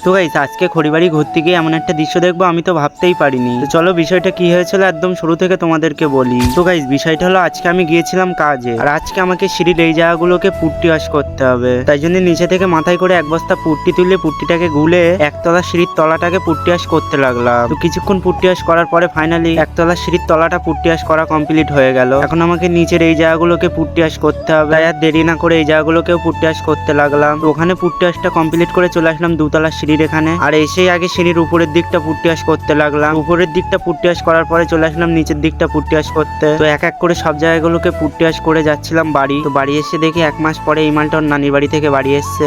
তো গাইস আজকে খড়িবাড়ি ঘুরতে গিয়ে এমন একটা দৃশ্য দেখবো আমি তো ভাবতেই পারিনি। তো চলো বিষয়টা কি হয়েছিল একদম শুরু থেকে তোমাদেরকে বলি। তো গাইস বিষয়টা হলো আজকে আমি গিয়েছিলাম কাজে, আর আজকে আমাকে সিঁড়ির এই জায়গাগুলোকে পুট্টি ওয়াশ করতে হবে। তাই জন্য নিচে থেকে মাথায় করে এক বস্তা পুট্টি তুলে পুট্টিটাকে গুলে একতলা সিঁড়ির তলাটাকে পুট্টি ওয়াশ করতে লাগলাম। তো কিছুক্ষণ পুট্টি ওয়াশ করার পরে ফাইনালি একতলা সিঁড়ির তলাটা পুট্টি ওয়াশ করা কমপ্লিট হয়ে গেল। এখন আমাকে নিচের এই জায়গাগুলোকে পুট্টি ওয়াশ করতে হবে। তাই আর দেরি না করে এই জায়গাগুলোকেও পুট্টি ওয়াশ করতে লাগলাম। তো ওখানে পুট্টি ওয়াশটা কমপ্লিট করে চলে আসলাম দুতলা সিঁড়ির এখানে, আর এসেই আগে সিঁড়ির উপরের দিকটা পুট্টি ওয়াশ করতে লাগলাম। উপরের দিকটা পুট্টি ওয়াশ করার পরে চলে আসলাম নিচের দিকটা পুট্টি ওয়াশ করতে। তো এক এক করে সব জায়গাগুলোকে পুট্টি ওয়াশ করে যাচ্ছিলাম বাড়ি। তো বাড়ি এসে দেখি 1 মাস পরে এই মালটা ওর নানির বাড়ি থেকে বাড়ি এসছে।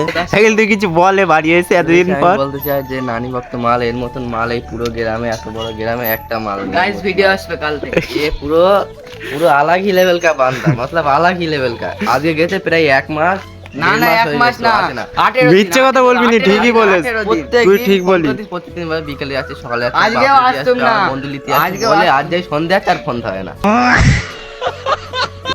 তুই কিছু বলে বাড়ি এসে এতদিন পর বলতে চাই যে নানি ভক্ত মাল এর মতন মাল এই পুরো গ্রামে, এত বড় গ্রামে একটা মাল নেই। गाइस वीडियो আসবে কাল থেকে। ये পুরো अलग ही लेवल का बांधा, मतलब अलग ही लेवल का। আজকে গেছে প্রায় 1 মাস। না না 1 মাস না 18 দিন। মিথ্যে কথা বলবি না, ঠিকই বলেছ, তুই ঠিক বলিস। প্রত্যেকদিন ভাবে বিকেলে যাচ্ছে, সকালে যাচ্ছে, আজকেও আসতুম না। বন্ধু লিতে আসছে বলে আজ যাই সন্ধ্যা আর ফোন থাকে না।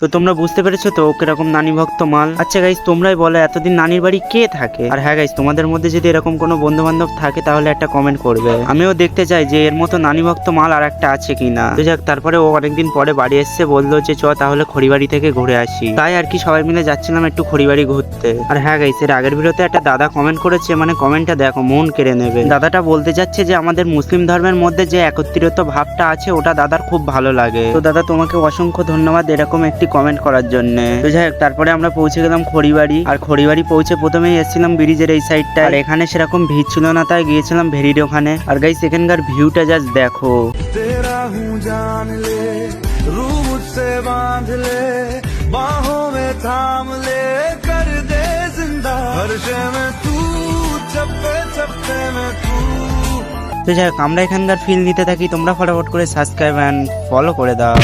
তো তোমরা বুঝতে পেরেছো তো কিরকম নানি ভক্ত মাল। আচ্ছা গাইস তোমরাই বলো এতদিন নানির বাড়ি কে থাকে? আর হ্যাঁ গাইস তোমাদের মধ্যে যদি এরকম কোনো বন্ধু বান্ধব থাকে তাহলে একটা কমেন্ট করবে, আমিও দেখতে চাই যে এর মতো নানি ভক্ত মাল আর একটা আছে কিনা। তো যাক, তারপরে ও অনেকদিন পরে বাড়ি এসছে, বললো যে চ তাহলে খড়িবাড়ি থেকে ঘুরে আসি। তাই আর কি সবাই মিলে যাচ্ছিলাম একটু খড়িবাড়ি ঘুরতে। আর হ্যাঁ গাইস এর আগের ভিডিওতে একটা দাদা কমেন্ট করেছে, মানে কমেন্টটা দেখো মন কেড়ে নেবে। দাদাটা বলতে যাচ্ছে যে আমাদের মুসলিম ধর্মের মধ্যে যে একত্রিত ভাবটা আছে ওটা দাদার খুব ভালো লাগে। তো দাদা তোমাকে অসংখ্য ধন্যবাদ এরকম একটি কমেন্ট করার জন্য। তো যাই হোক, তারপরে আমরা পৌঁছে গেলাম খড়িবাড়ি। আর খড়িবাড়ি পৌঁছে প্রথমেই এসেছিলাম ব্রিজের এই সাইডটা, আর এখানে সেরকম ভিড় ছিল না তাই গিয়েছিলাম ভেরির ওখানে। আর গাইস এখানকার ভিউটা জাস্ট দেখো। तेरा हूँ जान ले, रूह मुझसे बांध ले, बाहों में थाम ले, कर दे जिंदा हर शय में तू, चप्पे चप्पे में तू। তো যাই হোক আমরা এখানকার ফিল নিতে থাকি, তোমরা ফটাফট করে সাবস্ক্রাইব এন্ড ফলো করে দাও।